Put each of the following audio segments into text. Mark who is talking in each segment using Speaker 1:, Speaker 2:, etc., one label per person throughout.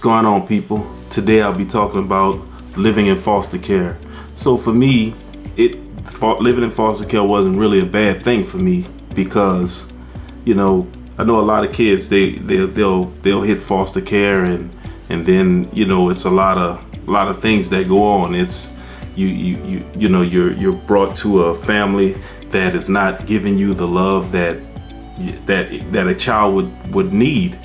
Speaker 1: going on, people? Today I'll be talking about living in foster care. So for me, living in foster care wasn't really a bad thing for me because, I know a lot of kids they'll hit foster care and then it's a lot of things that go on. It's you're brought to a family that is not giving you the love that a child would need.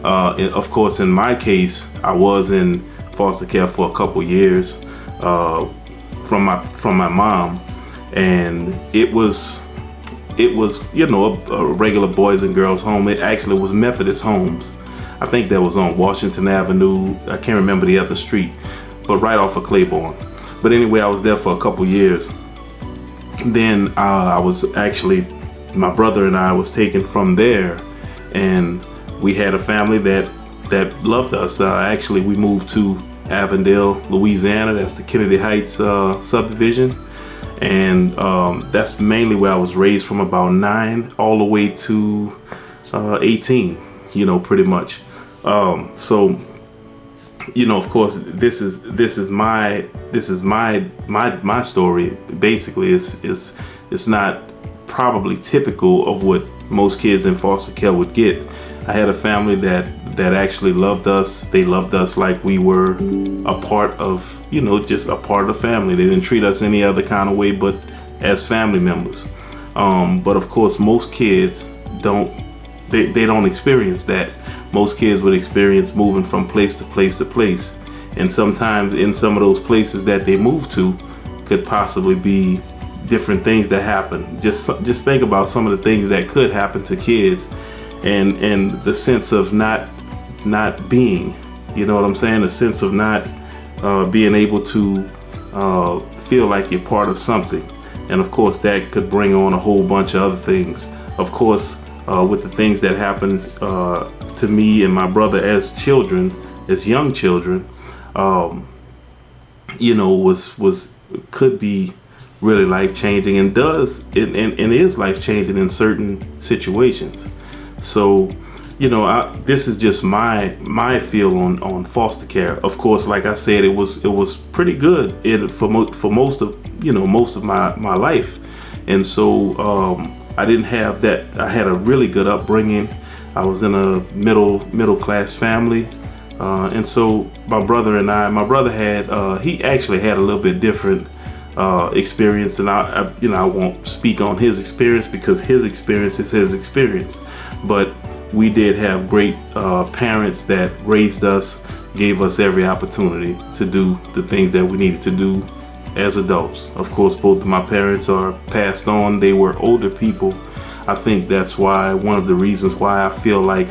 Speaker 1: Of course, in my case, I was in foster care for a couple years from my mom, and it was a regular boys and girls home. It actually was Methodist Homes. I think that was on Washington Avenue. I can't remember the other street, but right off of Claiborne. But anyway, I was there for a couple years. Then I was actually, my brother and I was taken from there, and we had a family that loved us. Actually, we moved to Avondale, Louisiana. That's the Kennedy Heights subdivision, and that's mainly where I was raised from about 9 all the way to 18. Pretty much. So, of course, this is my story. Basically, it's not probably typical of what most kids in foster care would get. I had a family that actually loved us. They loved us like we were a part of, just a part of the family. They didn't treat us any other kind of way but as family members. But of course, most kids don't experience that. Most kids would experience moving from place to place to place, and sometimes in some of those places that they move to could possibly be different things that happen. Just think about some of the things that could happen to kids, and the sense of not being, what I'm saying, the sense of not being able to feel like you're part of something. And of course, that could bring on a whole bunch of other things. Of course, with the things that happened to me and my brother as young children, could be really life changing, and is life changing in certain situations. So, this is just my feel on foster care. Of course, like I said, it was pretty good for most of my life, and so I didn't have that. I had a really good upbringing. I was in a middle class family, and so my brother had he actually had a little bit different experience, and I won't speak on his experience because his experience is his experience. But we did have great parents that raised us, gave us every opportunity to do the things that we needed to do as adults. Of course, both of my parents are passed on. They were older people. I think that's why, one of the reasons why I feel like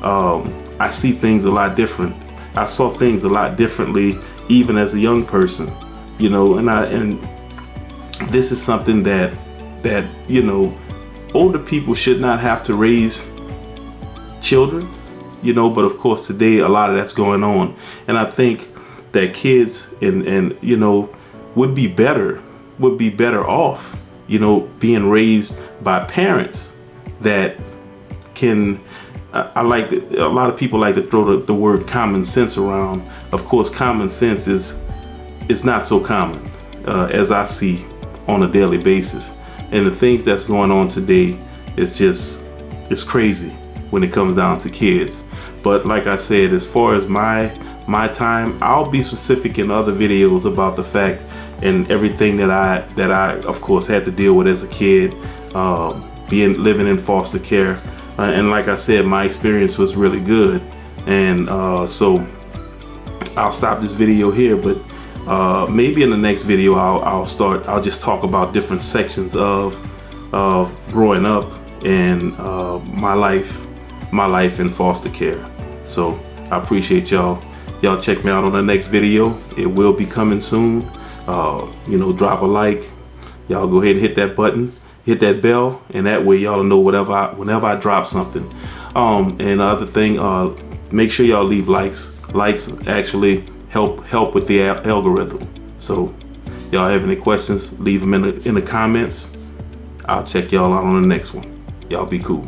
Speaker 1: I see things a lot different. I saw things a lot differently even as a young person, and this is something that older people should not have to raise children, but of course today a lot of that's going on, and I think that kids and would be better off, being raised by parents that can. A lot of people like to throw the word common sense around. Of course, common sense is not so common as I see on a daily basis, and the things that's going on today it's crazy when it comes down to kids. But like I said, as far as my time, I'll be specific in other videos about the fact and everything that I of course had to deal with as a kid, living in foster care, and like I said, my experience was really good. And so I'll stop this video here, but maybe in the next video I'll just talk about different sections of growing up and my life in foster care. So I appreciate y'all check me out on the next video. It will be coming soon. Drop a like, y'all go ahead and hit that button, hit that bell, and that way y'all know whenever I drop something. And the other thing, make sure y'all leave likes actually help with the algorithm. So y'all have any questions, leave them in the comments. I'll check y'all out on the next one. Y'all be cool.